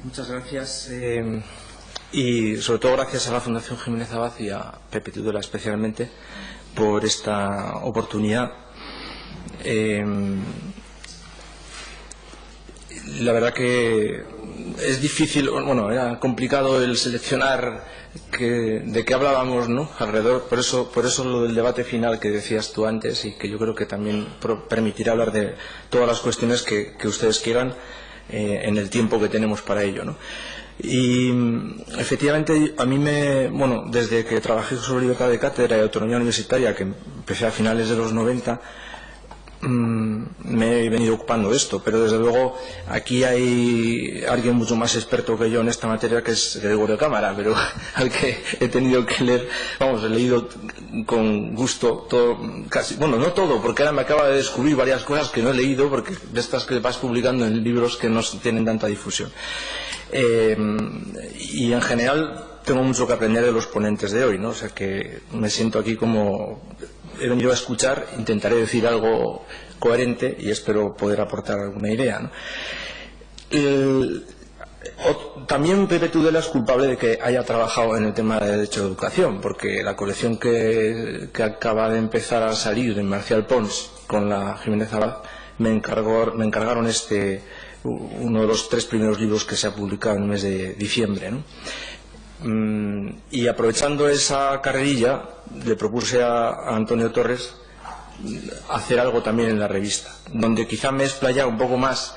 Muchas gracias y sobre todo gracias a la Fundación Jiménez Abad y a Pepe Tudela especialmente por esta oportunidad. La verdad que es difícil, bueno, era complicado el seleccionar de qué hablábamos, ¿no? Alrededor, por eso lo del debate final que decías tú antes, y que yo creo que también permitirá hablar de todas las cuestiones que ustedes quieran en el tiempo que tenemos para ello, ¿no? Y efectivamente a mí desde que trabajé sobre libertad de cátedra y autonomía universitaria, que empecé a finales de los 90, me he venido ocupando de esto, pero desde luego aquí hay alguien mucho más experto que yo en esta materia, que es Gregorio Cámara, pero al que he tenido que leer, he leído con gusto todo, casi, no todo, porque ahora me acaba de descubrir varias cosas que no he leído, porque de estas que vas publicando en libros que no tienen tanta difusión. Y en general tengo mucho que aprender de los ponentes de hoy, ¿no? O sea que me siento aquí como he venido a escuchar, intentaré decir algo coherente y espero poder aportar alguna idea, ¿no? También Pepe Tudela es culpable de que haya trabajado en el tema de derecho de educación, porque la colección que acaba de empezar a salir de Marcial Pons con la Jiménez Abad me encargaron uno de los 3 primeros libros que se ha publicado en el mes de diciembre, ¿no? Y aprovechando esa carrerilla le propuse a Antonio Torres hacer algo también en la revista, donde quizá me he explayado un poco más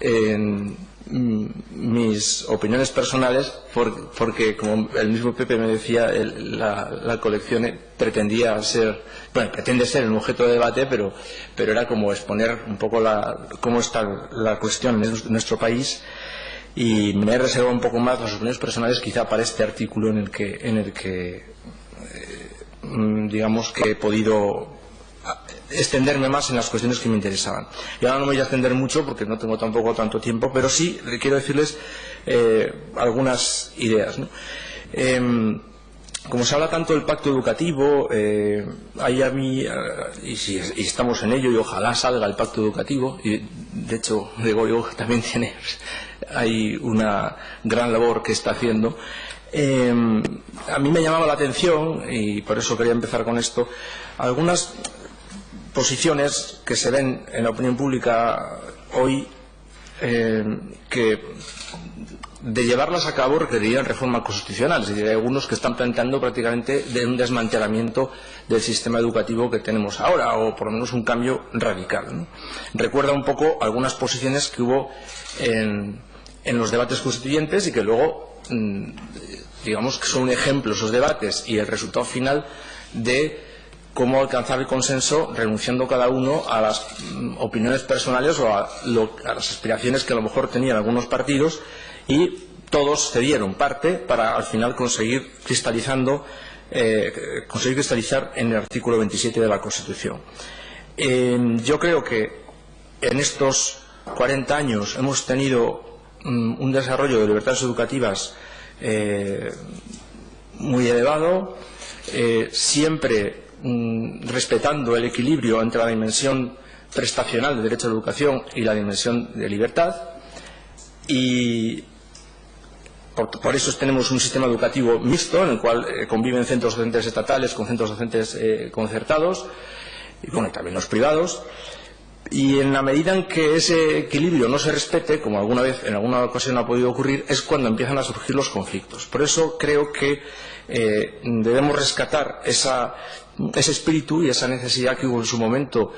en mis opiniones personales, porque como el mismo Pepe me decía, la colección pretende ser un objeto de debate, pero era como exponer un poco cómo está la cuestión en nuestro país. Y me he reservado un poco más las opiniones personales quizá para este artículo en el que digamos que he podido extenderme más en las cuestiones que me interesaban. Y ahora no me voy a extender mucho porque no tengo tampoco tanto tiempo, pero sí quiero decirles algunas ideas, ¿no? Como se habla tanto del pacto educativo, y estamos en ello y ojalá salga el pacto educativo, y de hecho Gregorio también hay una gran labor que está haciendo. A mí me llamaba la atención, y por eso quería empezar con esto, algunas posiciones que se ven en la opinión pública hoy que de llevarlas a cabo requerirían reforma constitucional. Es decir, hay algunos que están planteando prácticamente un desmantelamiento del sistema educativo que tenemos ahora, o por lo menos un cambio radical, ¿no? Recuerda un poco algunas posiciones que hubo en los debates constituyentes y que luego, digamos que son un ejemplo esos debates y el resultado final de cómo alcanzar el consenso renunciando cada uno a las opiniones personales o a las aspiraciones que a lo mejor tenían algunos partidos, y todos cedieron parte para al final conseguir cristalizar en el artículo 27 de la Constitución. Yo creo que en estos 40 años hemos tenido un desarrollo de libertades educativas muy elevado, siempre respetando el equilibrio entre la dimensión prestacional de derecho a la educación y la dimensión de libertad, y por eso tenemos un sistema educativo mixto en el cual conviven centros docentes estatales con centros docentes concertados y también los privados. Y en la medida en que ese equilibrio no se respete, como alguna vez en alguna ocasión ha podido ocurrir, es cuando empiezan a surgir los conflictos. Por eso creo que debemos rescatar ese espíritu y esa necesidad que hubo en su momento,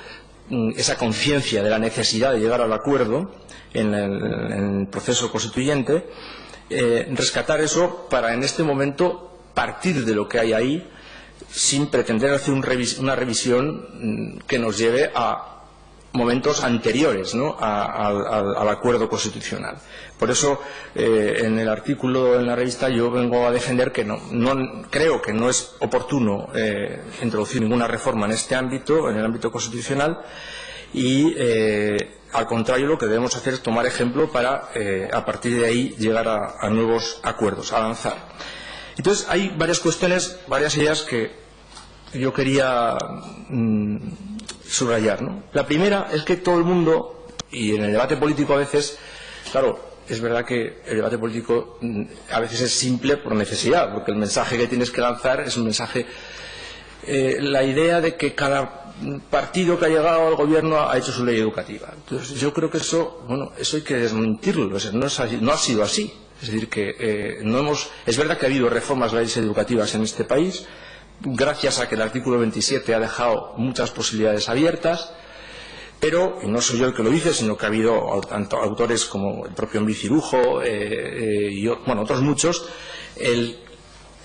esa conciencia de la necesidad de llegar al acuerdo en el proceso constituyente, rescatar eso para en este momento partir de lo que hay ahí, sin pretender hacer una revisión que nos lleve a momentos anteriores, ¿no?, al acuerdo constitucional. Por eso en el artículo en la revista yo vengo a defender que creo que no es oportuno introducir ninguna reforma en este ámbito, en el ámbito constitucional, y al contrario lo que debemos hacer es tomar ejemplo para a partir de ahí llegar a nuevos acuerdos, avanzar. Entonces hay varias cuestiones, varias ideas que yo quería subrayar, ¿no? La primera es que todo el mundo, y en el debate político a veces, claro, es verdad que el debate político a veces es simple por necesidad, porque el mensaje que tienes que lanzar es un mensaje... la idea de que cada partido que ha llegado al gobierno ha hecho su ley educativa. Entonces, yo creo que eso hay que desmentirlo. O sea, no ha sido así. Es decir, que es verdad que ha habido reformas de leyes educativas en este país, gracias a que el artículo 27 ha dejado muchas posibilidades abiertas, pero, y no soy yo el que lo dice, sino que ha habido tanto autores como el propio Envi Cirujo y otros muchos. El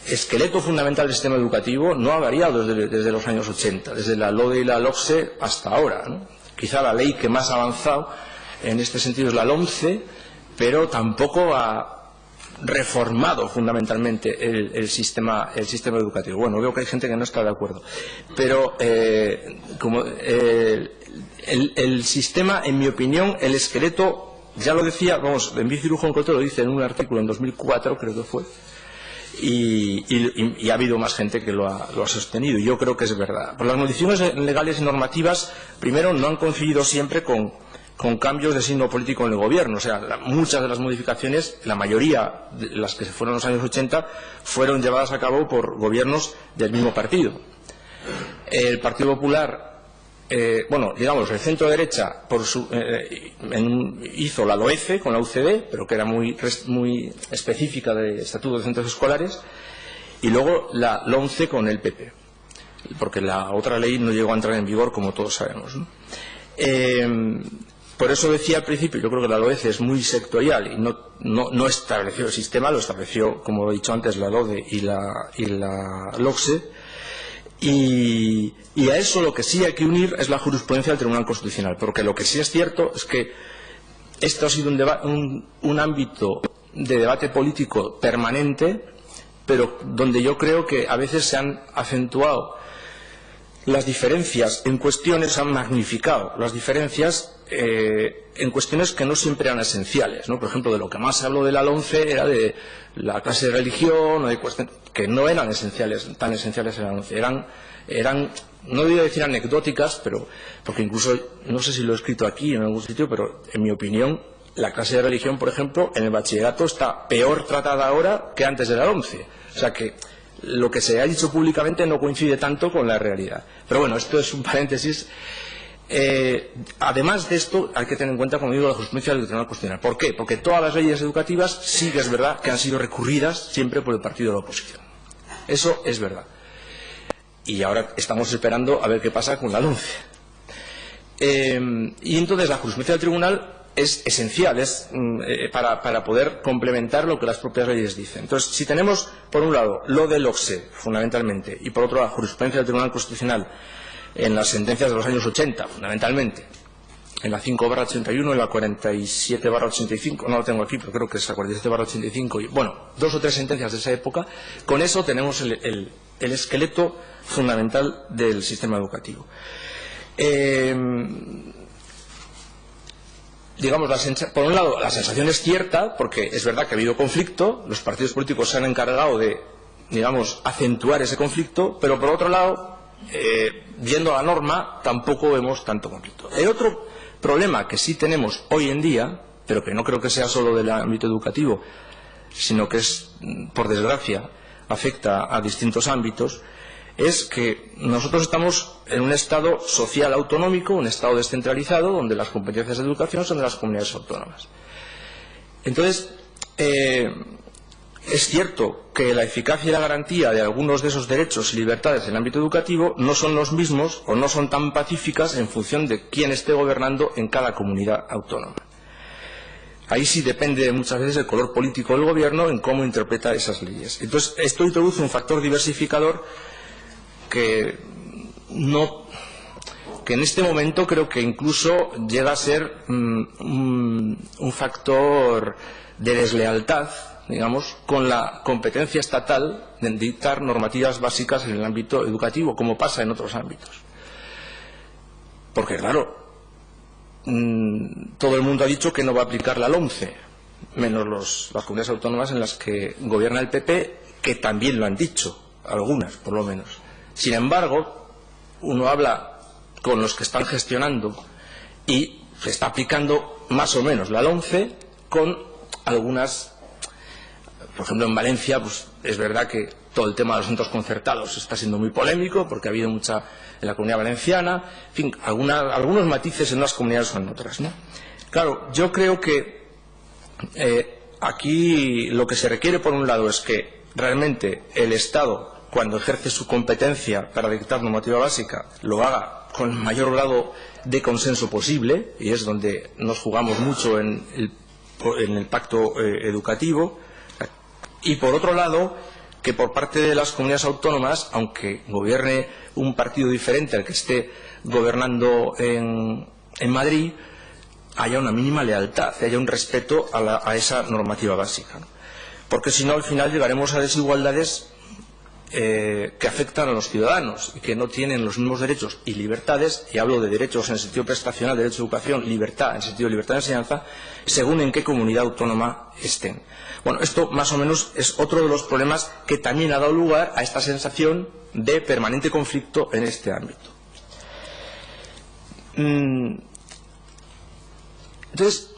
esqueleto fundamental del sistema educativo no ha variado desde los años 80, desde la LODE y la LOCSE hasta ahora, ¿no? Quizá la ley que más ha avanzado en este sentido es la LOMCE, pero tampoco ha reformado fundamentalmente el sistema educativo. Bueno, veo que hay gente que no está de acuerdo, pero el sistema, en mi opinión, el esqueleto, ya lo decía, Envi Cirujo en concreto lo dice en un artículo en 2004, creo que fue, y ha habido más gente que lo ha sostenido, y yo creo que es verdad. Pues las modificaciones legales y normativas, primero, no han coincidido siempre con cambios de signo político en el gobierno. O sea, muchas de las modificaciones, la mayoría de las que se fueron en los años 80, fueron llevadas a cabo por gobiernos del mismo partido. El Partido Popular, el centro derecha hizo la LOECE con la UCD, pero que era muy específica de estatuto de centros escolares, y luego la LOMCE con el PP, porque la otra ley no llegó a entrar en vigor, como todos sabemos, ¿no? Por eso decía al principio, yo creo que la LOECE es muy sectorial y no estableció el sistema, lo estableció, como he dicho antes, la LODE y la LOCSE, y a eso lo que sí hay que unir es la jurisprudencia del Tribunal Constitucional, porque lo que sí es cierto es que esto ha sido un ámbito de debate político permanente, pero donde yo creo que a veces se han acentuado las diferencias en cuestiones, han magnificado las diferencias en cuestiones que no siempre eran esenciales, ¿no? Por ejemplo, de lo que más se habló de la LOMCE era de la clase de religión, o de cuestiones que no eran tan esenciales en la LOMCE, eran, no voy a decir anecdóticas, pero porque incluso, no sé si lo he escrito aquí en algún sitio, pero en mi opinión, la clase de religión, por ejemplo, en el bachillerato está peor tratada ahora que antes de la LOMCE. O sea que lo que se ha dicho públicamente no coincide tanto con la realidad. Pero bueno, esto es un paréntesis. Además de esto, hay que tener en cuenta, como digo, la jurisprudencia del Tribunal Constitucional. ¿Por qué? Porque todas las leyes educativas sí que es verdad que han sido recurridas siempre por el partido de la oposición. Eso es verdad. Y ahora estamos esperando a ver qué pasa con la LOMCE. Y entonces la jurisprudencia del Tribunal es esencial, para poder complementar lo que las propias leyes dicen. Entonces, si tenemos, por un lado, lo del OCSE, fundamentalmente, y por otro lado, la jurisprudencia del Tribunal Constitucional en las sentencias de los años 80, fundamentalmente, en la 5/81, en la 47/85, no lo tengo aquí, pero creo que es la 47/85, y bueno, 2 o 3 sentencias de esa época, con eso tenemos el esqueleto fundamental del sistema educativo. Por un lado, la sensación es cierta, porque es verdad que ha habido conflicto, los partidos políticos se han encargado de, acentuar ese conflicto, pero por otro lado, viendo la norma, tampoco vemos tanto conflicto. El otro problema que sí tenemos hoy en día, pero que no creo que sea solo del ámbito educativo, sino que es, por desgracia, afecta a distintos ámbitos, es que nosotros estamos en un Estado social autonómico, un Estado descentralizado, donde las competencias de educación son de las comunidades autónomas. Entonces, es cierto que la eficacia y la garantía de algunos de esos derechos y libertades en el ámbito educativo no son los mismos o no son tan pacíficas en función de quién esté gobernando en cada comunidad autónoma. Ahí sí depende muchas veces el color político del gobierno en cómo interpreta esas leyes. Entonces, esto introduce un factor diversificador que en este momento creo que incluso llega a ser un factor de deslealtad, con la competencia estatal de dictar normativas básicas en el ámbito educativo, como pasa en otros ámbitos. Porque, claro, todo el mundo ha dicho que no va a aplicar la LOMCE, menos las comunidades autónomas en las que gobierna el PP, que también lo han dicho, algunas por lo menos. Sin embargo, uno habla con los que están gestionando y se está aplicando más o menos la LOMCE con algunas, por ejemplo en Valencia, pues es verdad que todo el tema de los centros concertados está siendo muy polémico porque ha habido mucha en la Comunidad Valenciana, en fin, algunos matices en unas comunidades o en otras, ¿no? Claro, yo creo que aquí lo que se requiere por un lado es que realmente el Estado, cuando ejerce su competencia para dictar normativa básica, lo haga con el mayor grado de consenso posible, y es donde nos jugamos mucho en el pacto educativo, y por otro lado que por parte de las comunidades autónomas, aunque gobierne un partido diferente al que esté gobernando en Madrid, haya una mínima lealtad, haya un respeto a esa normativa básica, ¿no? Porque si no, al final llegaremos a desigualdades que afectan a los ciudadanos y que no tienen los mismos derechos y libertades, y hablo de derechos en el sentido prestacional, derecho a educación, libertad en el sentido de libertad de enseñanza, según en qué comunidad autónoma estén. Bueno, esto más o menos es otro de los problemas que también ha dado lugar a esta sensación de permanente conflicto en este ámbito. Entonces,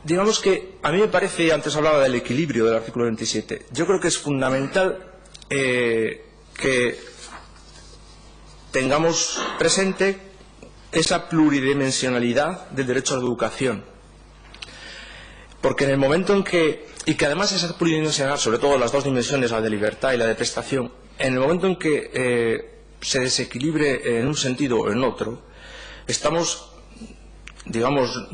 digamos que a mí me parece, antes hablaba del equilibrio del artículo 27, yo creo que es fundamental que tengamos presente esa pluridimensionalidad del derecho a la educación, porque en el momento en que, y que además esa pluridimensionalidad, sobre todo las dos dimensiones, la de libertad y la de prestación, en el momento en que se desequilibre en un sentido o en otro, estamos, digamos,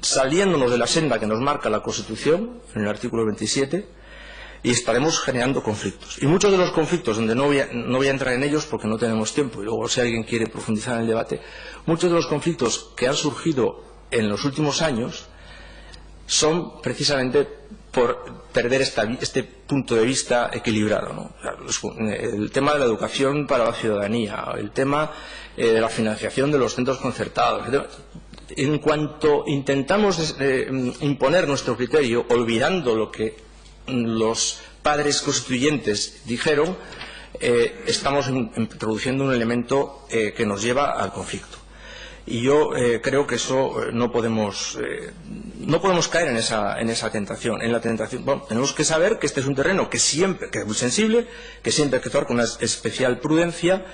saliéndonos de la senda que nos marca la Constitución en el artículo 27, y estaremos generando conflictos. Y muchos de los conflictos, donde no voy a entrar en ellos porque no tenemos tiempo, y luego si alguien quiere profundizar en el debate, muchos de los conflictos que han surgido en los últimos años son precisamente por perder este punto de vista equilibrado, ¿no? El tema de la educación para la ciudadanía, el tema de la financiación de los centros concertados. En cuanto intentamos imponer nuestro criterio, olvidando lo que los padres constituyentes dijeron, estamos introduciendo un elemento que nos lleva al conflicto. Y yo creo que eso no podemos caer en esa tentación. Bueno, tenemos que saber que este es un terreno que es muy sensible, que siempre hay que actuar con una especial prudencia,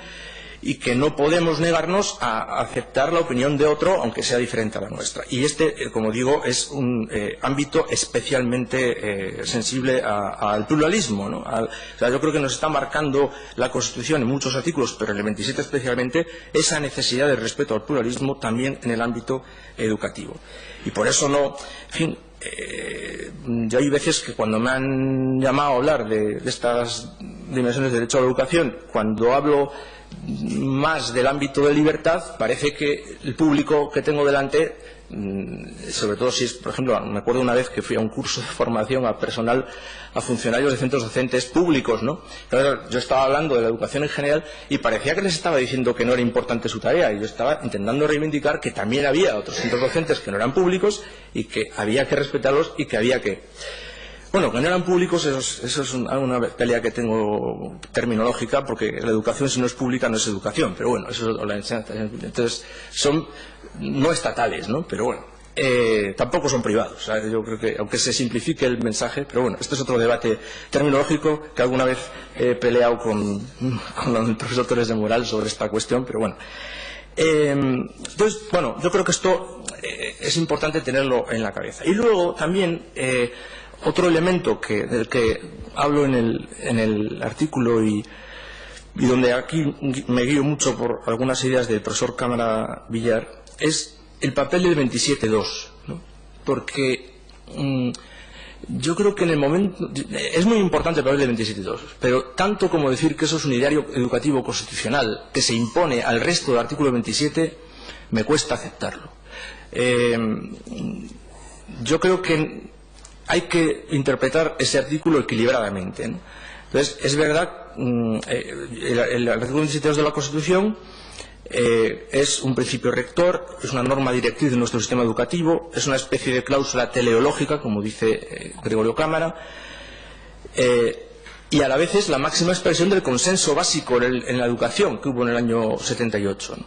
y que no podemos negarnos a aceptar la opinión de otro, aunque sea diferente a la nuestra. Y como digo, es un ámbito especialmente sensible al pluralismo, ¿no? O sea, yo creo que nos está marcando la Constitución en muchos artículos, pero en el 27 especialmente, esa necesidad de respeto al pluralismo también en el ámbito educativo. Y por eso no, en fin, yo hay veces que cuando me han llamado a hablar de estas dimensiones de derecho a la educación, cuando hablo más del ámbito de libertad, parece que el público que tengo delante, sobre todo si es, por ejemplo, me acuerdo una vez que fui a un curso de formación a personal, a funcionarios de centros docentes públicos, ¿no? Pero yo estaba hablando de la educación en general y parecía que les estaba diciendo que no era importante su tarea, y yo estaba intentando reivindicar que también había otros centros docentes que no eran públicos y que había que respetarlos y que había que... Bueno, que no eran públicos, eso es una pelea que tengo terminológica, porque la educación, si no es pública, no es educación, pero bueno, eso es la enseñanza. Entonces, son no estatales, ¿no? Pero bueno, tampoco son privados. ¿Sabes? Yo creo que, aunque se simplifique el mensaje, pero bueno, este es otro debate terminológico que alguna vez he peleado con el profesor Torres de Moral sobre esta cuestión, pero bueno. Entonces, bueno, yo creo que esto es importante tenerlo en la cabeza. Y luego, también... otro elemento del que hablo en el artículo y donde aquí me guío mucho por algunas ideas del profesor Cámara Villar es el papel del 27.2, ¿no? Porque yo creo que en el momento es muy importante el papel del 27.2, pero tanto como decir que eso es un ideario educativo constitucional que se impone al resto del artículo 27 me cuesta aceptarlo. Yo creo que hay que interpretar ese artículo equilibradamente, ¿no? Entonces, es verdad, el artículo 27.2 de la Constitución es un principio rector, es una norma directriz de nuestro sistema educativo, es una especie de cláusula teleológica, como dice Gregorio Cámara, y a la vez es la máxima expresión del consenso básico en la educación que hubo en el año 78, ¿no?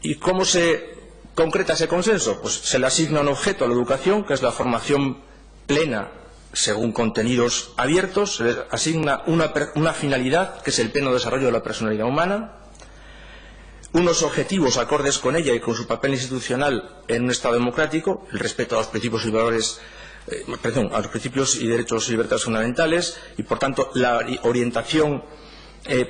¿Y cómo se concreta ese consenso? Pues se le asigna un objeto a la educación, que es la formación plena según contenidos abiertos, se le asigna una finalidad, que es el pleno desarrollo de la personalidad humana, unos objetivos acordes con ella y con su papel institucional en un Estado democrático, el respeto a los principios y valores, a los principios y derechos y libertades fundamentales, y por tanto la orientación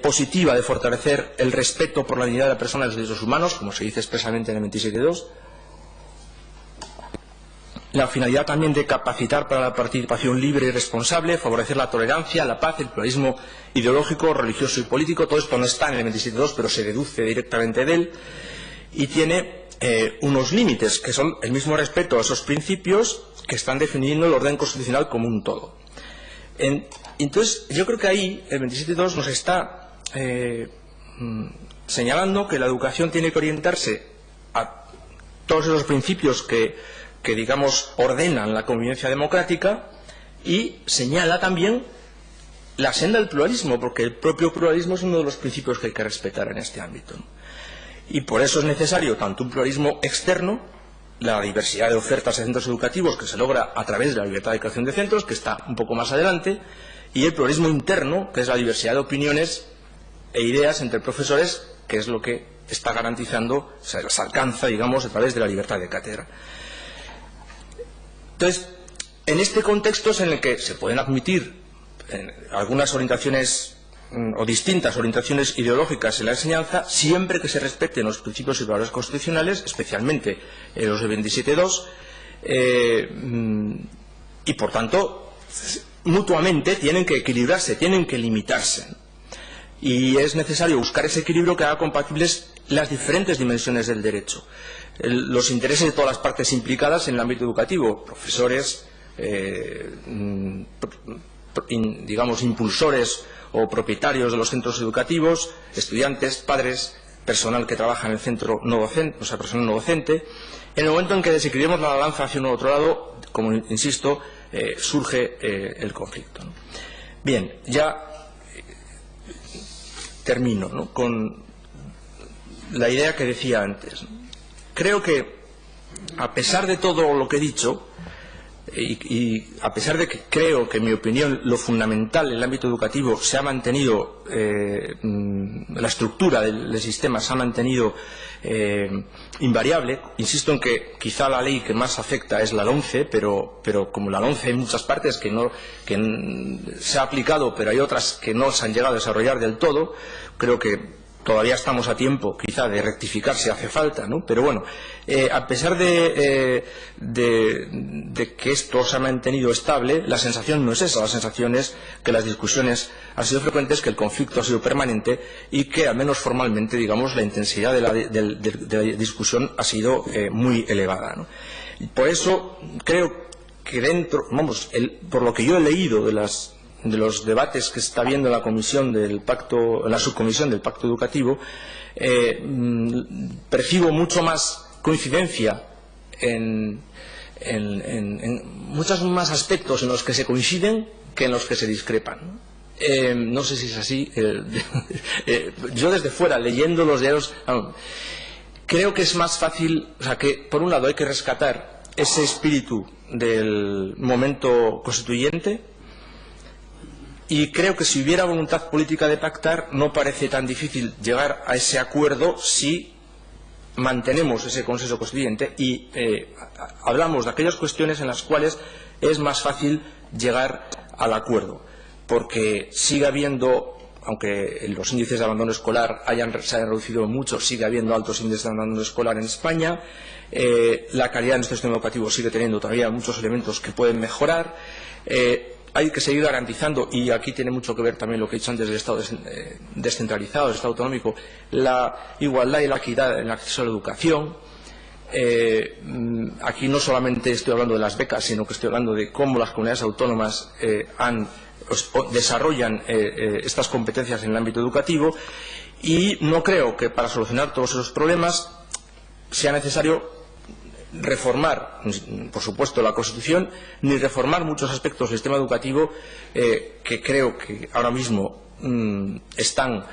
positiva de fortalecer el respeto por la dignidad de la persona y los derechos humanos, como se dice expresamente en el 27.2. La finalidad también de capacitar para la participación libre y responsable, favorecer la tolerancia, la paz, el pluralismo ideológico, religioso y político. Todo esto no está en el 27.2, pero se deduce directamente de él. Y tiene unos límites, que son el mismo respeto a esos principios que están definiendo el orden constitucional como un todo. Entonces, yo creo que ahí el 27.2 nos está señalando que la educación tiene que orientarse a todos esos principios que digamos, ordenan la convivencia democrática, y señala también la senda del pluralismo, porque el propio pluralismo es uno de los principios que hay que respetar en este ámbito, ¿no? Y por eso es necesario tanto un pluralismo externo, la diversidad de ofertas de centros educativos que se logra a través de la libertad de creación de centros, que está un poco más adelante, y el pluralismo interno, que es la diversidad de opiniones e ideas entre profesores, que es lo que está garantizando, se alcanza, digamos, a través de la libertad de cátedra. Entonces, en este contexto es en el que se pueden admitir algunas orientaciones o distintas orientaciones ideológicas en la enseñanza, siempre que se respeten los principios y valores constitucionales, especialmente los de 27.2, y por tanto, mutuamente tienen que equilibrarse, tienen que limitarse. Y es necesario buscar ese equilibrio que haga compatibles las diferentes dimensiones del derecho. Los intereses de todas las partes implicadas en el ámbito educativo, profesores, digamos, impulsores o propietarios de los centros educativos, estudiantes, padres, personal que trabaja en el centro no docente, o sea, personal no docente. En el momento en que desequilibremos la balanza hacia un u otro lado, como insisto, surge el conflicto, ¿no? Bien, ya termino, ¿no?, con la idea que decía antes, ¿no? Creo que, a pesar de todo lo que he dicho, y a pesar de que creo que, en mi opinión, lo fundamental en el ámbito educativo se ha mantenido, la estructura del sistema se ha mantenido invariable, insisto en que quizá la ley que más afecta es la LOMCE, pero como la LOMCE hay muchas partes que se ha aplicado, pero hay otras que no se han llegado a desarrollar del todo, creo que todavía estamos a tiempo, quizá, de rectificar si hace falta, ¿no? Pero bueno, a pesar de que esto se ha mantenido estable, la sensación no es esa. La sensación es que las discusiones han sido frecuentes, que el conflicto ha sido permanente y que, al menos formalmente, digamos, la intensidad de la discusión ha sido muy elevada, ¿no? Y por eso creo que por lo que yo he leído de los debates que se está viendo en la comisión del pacto, en la subcomisión del pacto educativo, percibo mucho más coincidencia en muchos más aspectos en los que se coinciden que en los que se discrepan, ¿no? No sé si es así. Yo desde fuera, leyendo los diarios, creo que es más fácil, o sea, que por un lado hay que rescatar ese espíritu del momento constituyente. Y creo que si hubiera voluntad política de pactar, no parece tan difícil llegar a ese acuerdo si mantenemos ese consenso constituyente y hablamos de aquellas cuestiones en las cuales es más fácil llegar al acuerdo. Porque sigue habiendo, aunque los índices de abandono escolar se hayan reducido mucho, sigue habiendo altos índices de abandono escolar en España. La calidad de nuestro sistema educativo sigue teniendo todavía muchos elementos que pueden mejorar. Hay que seguir garantizando, y aquí tiene mucho que ver también lo que he dicho antes del Estado descentralizado, del Estado autonómico, la igualdad y la equidad en el acceso a la educación. Aquí no solamente estoy hablando de las becas, sino que estoy hablando de cómo las comunidades autónomas desarrollan estas competencias en el ámbito educativo, y no creo que para solucionar todos esos problemas sea necesario reformar, por supuesto, la Constitución, ni reformar muchos aspectos del sistema educativo que creo que ahora mismo están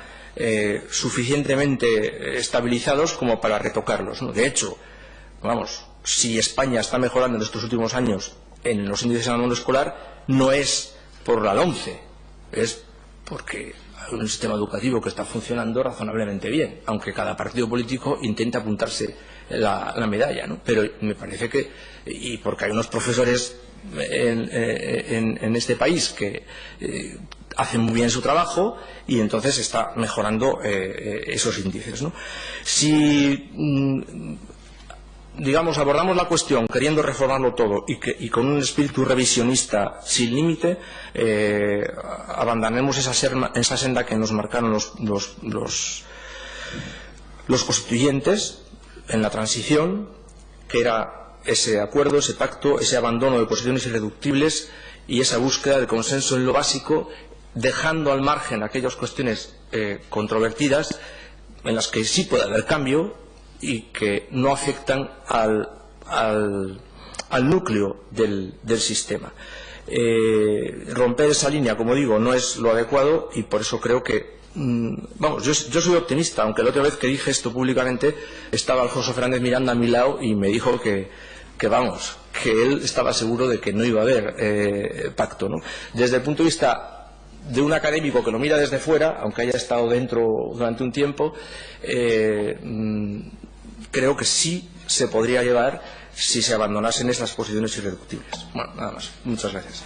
suficientemente estabilizados como para retocarlos, ¿no? De hecho, vamos, si España está mejorando en estos últimos años en los índices de abandono escolar, no es por la LOMCE, es porque hay un sistema educativo que está funcionando razonablemente bien, aunque cada partido político intenta apuntarse la medalla, ¿no? Pero me parece que, y porque hay unos profesores en este país que hacen muy bien su trabajo y entonces está mejorando esos índices, ¿no? Si digamos, abordamos la cuestión queriendo reformarlo todo y con un espíritu revisionista sin límite, abandonemos esa senda que nos marcaron los constituyentes en la transición, que era ese acuerdo, ese pacto, ese abandono de posiciones irreductibles y esa búsqueda de consenso en lo básico, dejando al margen aquellas cuestiones controvertidas en las que sí puede haber cambio y que no afectan al núcleo del sistema. Romper esa línea, como digo, no es lo adecuado y por eso creo que, vamos, yo soy optimista, aunque la otra vez que dije esto públicamente estaba Alfonso Fernández Miranda a mi lado y me dijo que vamos, que él estaba seguro de que no iba a haber pacto, ¿no? Desde el punto de vista de un académico que lo mira desde fuera, aunque haya estado dentro durante un tiempo, creo que sí se podría llevar si se abandonasen esas posiciones irreductibles. Bueno, nada más. Muchas gracias.